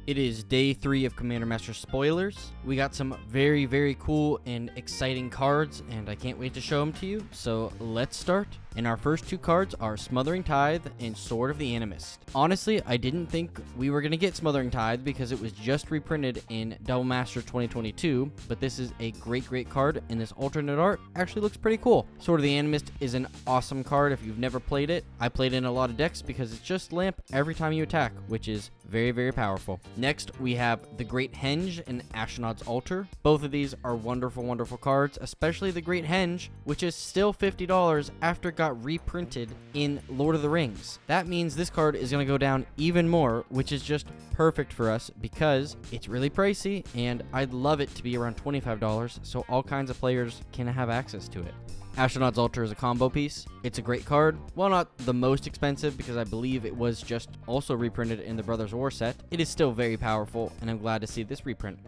It is day 3 of Commander Master spoilers. We got some very, very cool and exciting cards, and I can't wait to show them to you. So let's start. And our first 2 cards are Smothering Tithe and Sword of the Animist. Honestly, I didn't think we were going to get Smothering Tithe because it was just reprinted in Double Master 2022, but this is a great card, and this alternate art actually looks pretty cool. Sword of the Animist is an awesome card if you've never played it. I played it in a lot of decks because it's just lamp every time you attack, which is very powerful. Next, we have the Great Henge and Astronaut's Altar. Both of these are wonderful cards, especially the Great Henge, which is still $50 after it got reprinted in Lord of the Rings. That means this card is going to go down even more, which is just perfect for us because it's really pricey, and I'd love it to be around $25 so all kinds of players can have access to it. Astronaut's Altar is a combo piece. It's a great card. While not the most expensive, because I believe it was just also reprinted in the Brothers War set, it is still very powerful, and I'm glad to see this reprint.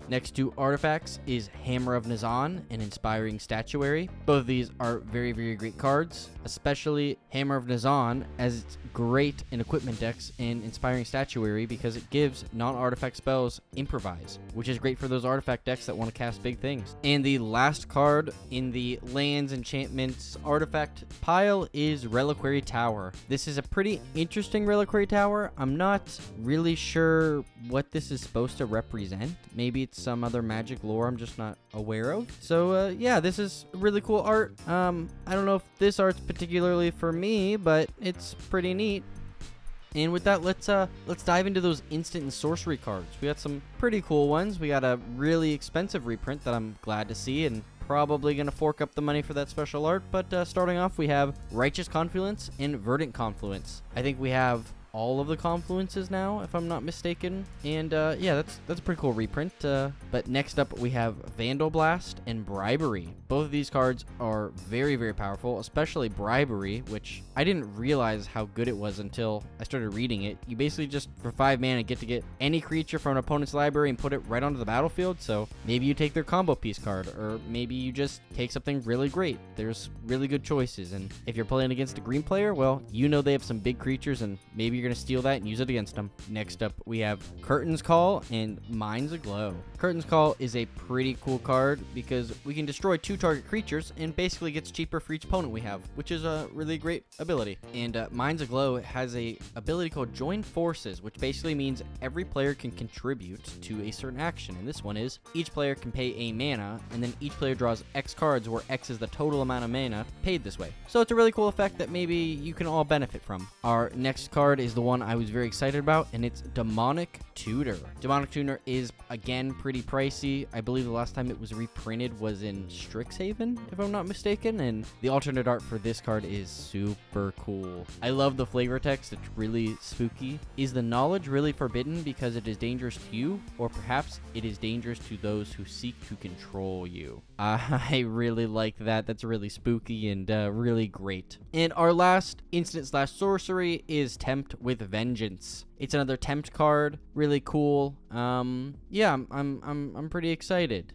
Next to artifacts is Hammer of Nazan and Inspiring Statuary. Both of these are very great cards, especially Hammer of Nazan, as it's great in equipment decks, and Inspiring Statuary because it gives non-artifact spells improvise, which is great for those artifact decks that want to cast big things. And the last card in the lands, enchantments, artifact pile is Reliquary Tower. This is a pretty interesting Reliquary Tower. I'm not really sure what this is supposed to represent. Maybe it's some other magic lore I'm just not aware of. So yeah, this is really cool art. I don't know if this art's particularly for me, but it's pretty neat. And with that, let's dive into those instant and sorcery cards. We got some pretty cool ones. We got a really expensive reprint that I'm glad to see, and probably going to fork up the money for that special art. But starting off, we have Righteous Confluence and Verdant Confluence. I think we have all of the confluences now, if I'm not mistaken, and yeah, that's a pretty cool reprint. But next up, we have Vandal Blast and Bribery. Both of these cards are very powerful, especially Bribery, which I didn't realize how good it was until I started reading it. You basically just, for 5 mana, get to get any creature from an opponent's library and put it right onto the battlefield. So maybe you take their combo piece card, or maybe you just take something really great. There's really good choices, and if you're playing against a green player, well, you know they have some big creatures, and maybe you're going to steal that and use it against them. Next up, we have Curtain's Call and Mind's Aglow. Curtain's Call is a pretty cool card because we can destroy 2 target creatures and basically gets cheaper for each opponent we have, which is a really great ability. And Mind's Aglow has a ability called Join Forces, which basically means every player can contribute to a certain action. And this one is each player can pay a mana, and then each player draws X cards, where X is the total amount of mana paid this way. So it's a really cool effect that maybe you can all benefit from. Our next card is the one I was very excited about, and it's Demonic Tutor. Demonic Tutor is, again, pretty pricey. I believe the last time it was reprinted was in Strixhaven, if I'm not mistaken, and the alternate art for this card is super cool. I love the flavor text. It's really spooky. Is the knowledge really forbidden because it is dangerous to you, or perhaps it is dangerous to those who seek to control you? I really like that. That's really spooky and really great. And our last instant/sorcery is Tempt with Vengeance. It's another tempt card, really cool. Yeah, I'm pretty excited.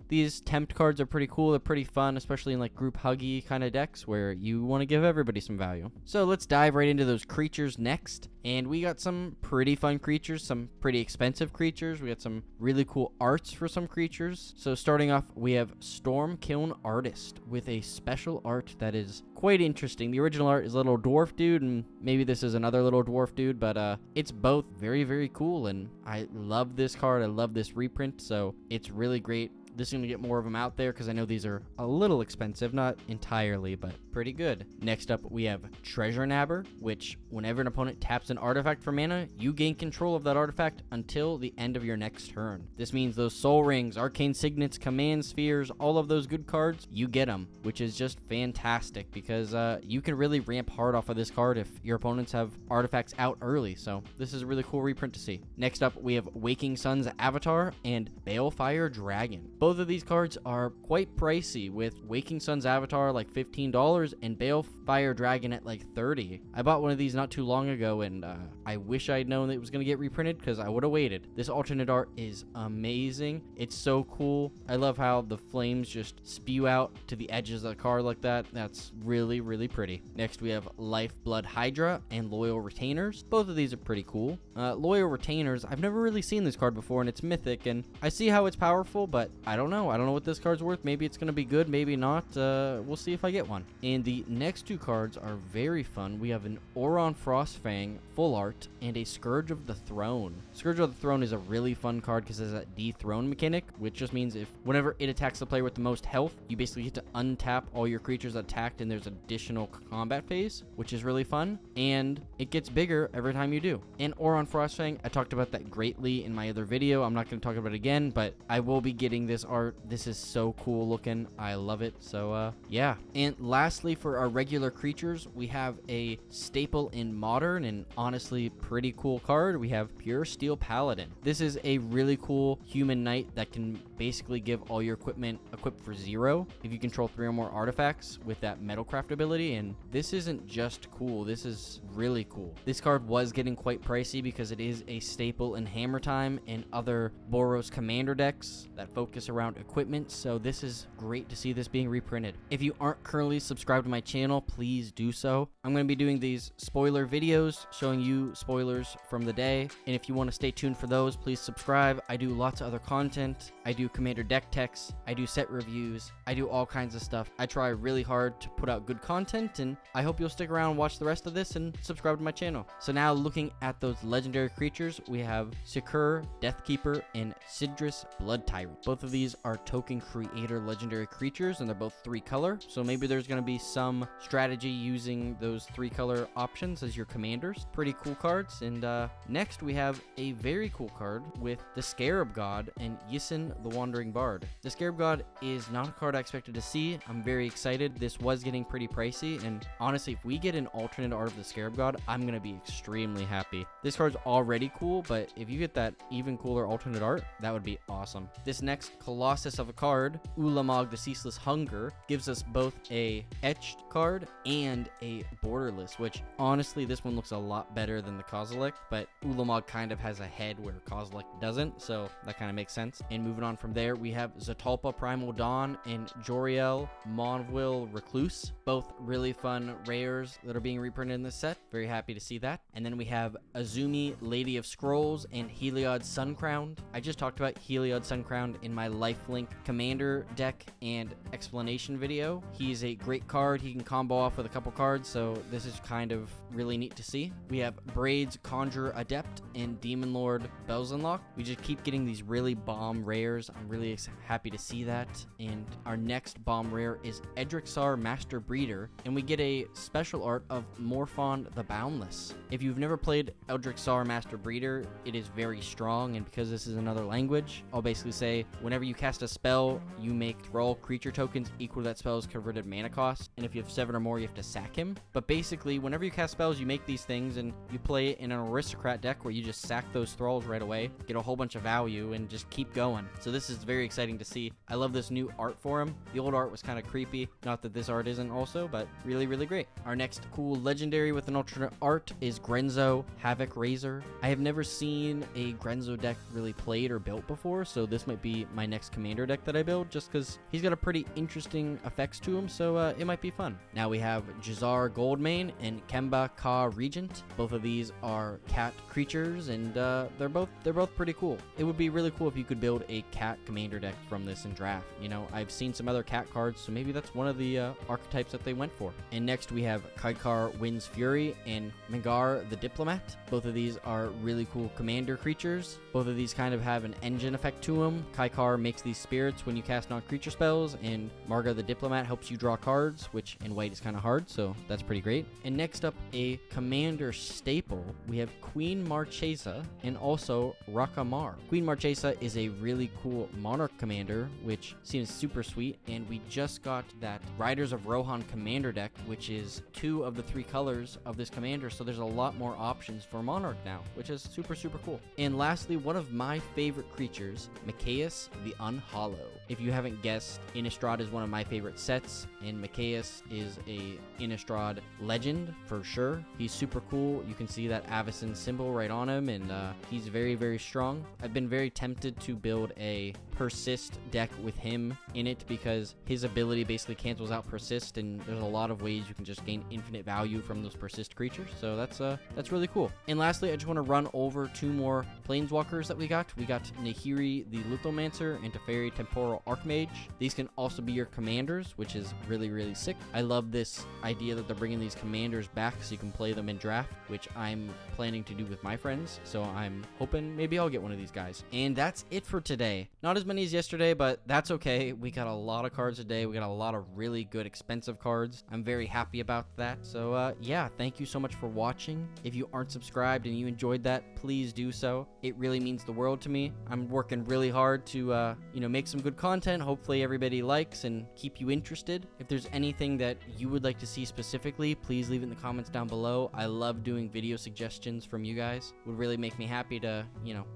These tempt cards are pretty cool. They're pretty fun, especially in like group huggy kind of decks where you want to give everybody some value. So let's dive right into those creatures next. And we got some pretty fun creatures, some pretty expensive creatures. We got some really cool arts for some creatures. So starting off, we have Storm Kiln Artist with a special art that is quite interesting. The original art is a little dwarf dude, and maybe this is another little dwarf dude, but it's both very cool, and I love this card. I love this reprint, so it's really great. This is going to get more of them out there because I know these are a little expensive, not entirely, but pretty good. Next up, we have Treasure Nabber, which whenever an opponent taps an artifact for mana, you gain control of that artifact until the end of your next turn. This means those Soul Rings, Arcane Signets, Command Spheres, all of those good cards, you get them, which is just fantastic because you can really ramp hard off of this card if your opponents have artifacts out early, so this is a really cool reprint to see. Next up, we have Waking Sun's Avatar and Balefire Dragon. Both of these cards are quite pricey, with Waking Sun's Avatar like $15 and Balefire Dragon at like $30. I bought one of these not not too long ago, and I wish I had known that it was going to get reprinted because I would have waited. This alternate art is amazing. It's so cool. I love how the flames just spew out to the edges of the card like that. That's really, really pretty. Next, we have Lifeblood Hydra and Loyal Retainers. Both of these are pretty cool. Loyal Retainers, I've never really seen this card before, and it's mythic, and I see how it's powerful, but I don't know. I don't know what this card's worth. Maybe it's going to be good, maybe not. We'll see if I get one. And the next two cards are very fun. We have an Oron Frostfang full art and a Scourge of the Throne. Scourge of the Throne is a really fun card because it has that dethrone mechanic, which just means if whenever it attacks the player with the most health, you basically get to untap all your creatures attacked, and there's additional combat phase, which is really fun, and it gets bigger every time you do. And Oron Frostfang, I talked about that greatly in my other video. I'm not going to talk about it again, but I will be getting this art. This is so cool looking. I love it. So yeah. And lastly, for our regular creatures, we have a staple in Modern and honestly pretty cool card. We have Pure Steel Paladin. This is a really cool human knight that can basically give all your equipment equipped for 0 if you control 3 or more artifacts with that Metalcraft ability. And this isn't just cool, this is really cool. This card was getting quite pricey because it is a staple in Hammer Time and other Boros commander decks that focus around equipment, so this is great to see this being reprinted. If you aren't currently subscribed to my channel, please do so. I'm going to be doing these spoiler videos showing you spoilers from the day, and if you want to stay tuned for those, please subscribe. I do lots of other content. I do commander deck techs, I do set reviews, I do all kinds of stuff. I try really hard to put out good content, and I hope you'll stick around and watch the rest of this and subscribe to my channel. So now looking at those legendary creatures, we have Sekur, Deathkeeper, and Sidris Blood Tyrant. Both of these are token creator legendary creatures, and they're both 3 color, so maybe there's going to be some strategy using those 3 color options as your commanders. Pretty cool cards. And next we have a very cool card with the Scarab God and Yisin the Wandering Bard. The Scarab God is not a card I expected to see. I'm very excited. This was getting pretty pricey, and honestly, if we get an alternate art of the Scarab God, I'm going to be extremely happy. This card's already cool, but if you get that even cooler alternate art, that would be awesome. This next Colossus of a card, Ulamog the Ceaseless Hunger, gives us both a etched card and a borderless, which honestly, this one looks a lot better than the Kozilek, but Ulamog kind of has a head where Kozilek doesn't, so that kind of makes sense. And moving on from there, we have Zatalpa Primal Dawn and Joriel Monville Recluse, both really fun rares that are being reprinted in this set. Very happy to see that. And then we have Azumi Lady of Scrolls and Heliod Suncrowned. I just talked about Heliod Suncrowned in my Lifelink commander deck and explanation video. He's a great card. He can combo off with a couple cards, so this is kind of really neat to see. We have Braids Conjurer Adept and Demon Lord Belzenlock. We just keep getting these really bomb rares. I'm really happy to see that. And our next bomb rare is Edrixar Master Breeder, and we get a special art of Morphon the Boundless. If you've never played Edrixar Master Breeder, it is very strong, and because this is another language, I'll basically say whenever you cast a spell, you make thrall creature tokens equal to that spell's converted mana cost, and if you have 7 or more, you have to sack him. But basically, whenever you cast spells, you make these things, and you play it in an aristocrat deck where you just sack those thralls right away, get a whole bunch of value, and just keep going. So this is very exciting to see. I love this new art for him. The old art was kind of creepy. Not that this art isn't also, but really, really great. Our next cool legendary with an alternate art is Grenzo Havoc Razor. I have never seen a Grenzo deck really played or built before, so this might be my next commander deck that I build, just because he's got a pretty interesting effects to him, so it might be fun. Now we have Jazar Goldmane and Kemba Ka Regent. Both of these are cat creatures, and they're both pretty cool. It would be really cool if you could build a cat commander deck from this in draft. You know, I've seen some other cat cards, so maybe that's one of the archetypes that they went for. And next we have Kaikar Wind's Fury and Mengar the Diplomat. Both of these are really cool commander creatures. Both of these kind of have an engine effect to them. Kaikar makes these spirits when you cast non-creature spells, and Marga the Diplomat helps you draw cards, which in white is kind of hard, so that's pretty great. And next up, a commander staple, we have Queen Marchesa and also Rakamar. Queen Marchesa is a really cool monarch commander, which seems super sweet, and we just got that Riders of Rohan commander deck, which is 2 of the 3 colors of this commander, so there's a lot more options for monarch now, which is super, super cool. And lastly, one of my favorite creatures, Mikaeus the Unhollow. if you haven't guessed, Innistrad is one of my favorite sets, and Mikaeus is a Innistrad legend for sure. He's super cool. You can see that Avacyn symbol right on him, and he's very, very strong. I've been very tempted to build a persist deck with him in it because his ability basically cancels out persist, and there's a lot of ways you can just gain infinite value from those persist creatures. So that's really cool. And lastly, I just want to run over 2 more Planeswalkers that we got. We got Nahiri the Lithomancer and Teferi Temporal Archmage. These can also be your commanders, which is really, really sick. I love this idea that they're bringing these commanders back so you can play them in draft, which I'm planning to do with my friends. So I'm hoping maybe I'll get one of these guys. And that's it for today. Not as many as yesterday, but that's okay. We got a lot of cards today. We got a lot of really good, expensive cards. I'm very happy about that. So yeah, thank you so much for watching. If you aren't subscribed and you enjoyed that, please do so. It really means the world to me. I'm working really hard to make some good content. Hopefully everybody likes and keep you interested. If there's anything that you would like to see specifically, please leave it in the comments down below. I love doing video suggestions from you guys. It would really make me happy to,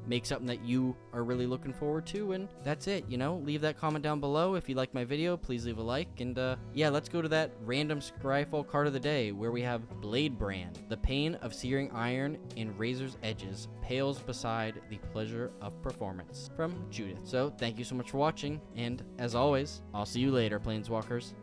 make something that you are really looking forward to. And that's it, leave that comment down below. If you like my video, please leave a like. And yeah, let's go to that random Scryfall card of the day where we have Blade Brand. The pain of searing iron and razor's edges pales beside the pleasure of performance, from Judith. So thank you so much for watching, and as always, I'll see you later, Planeswalkers.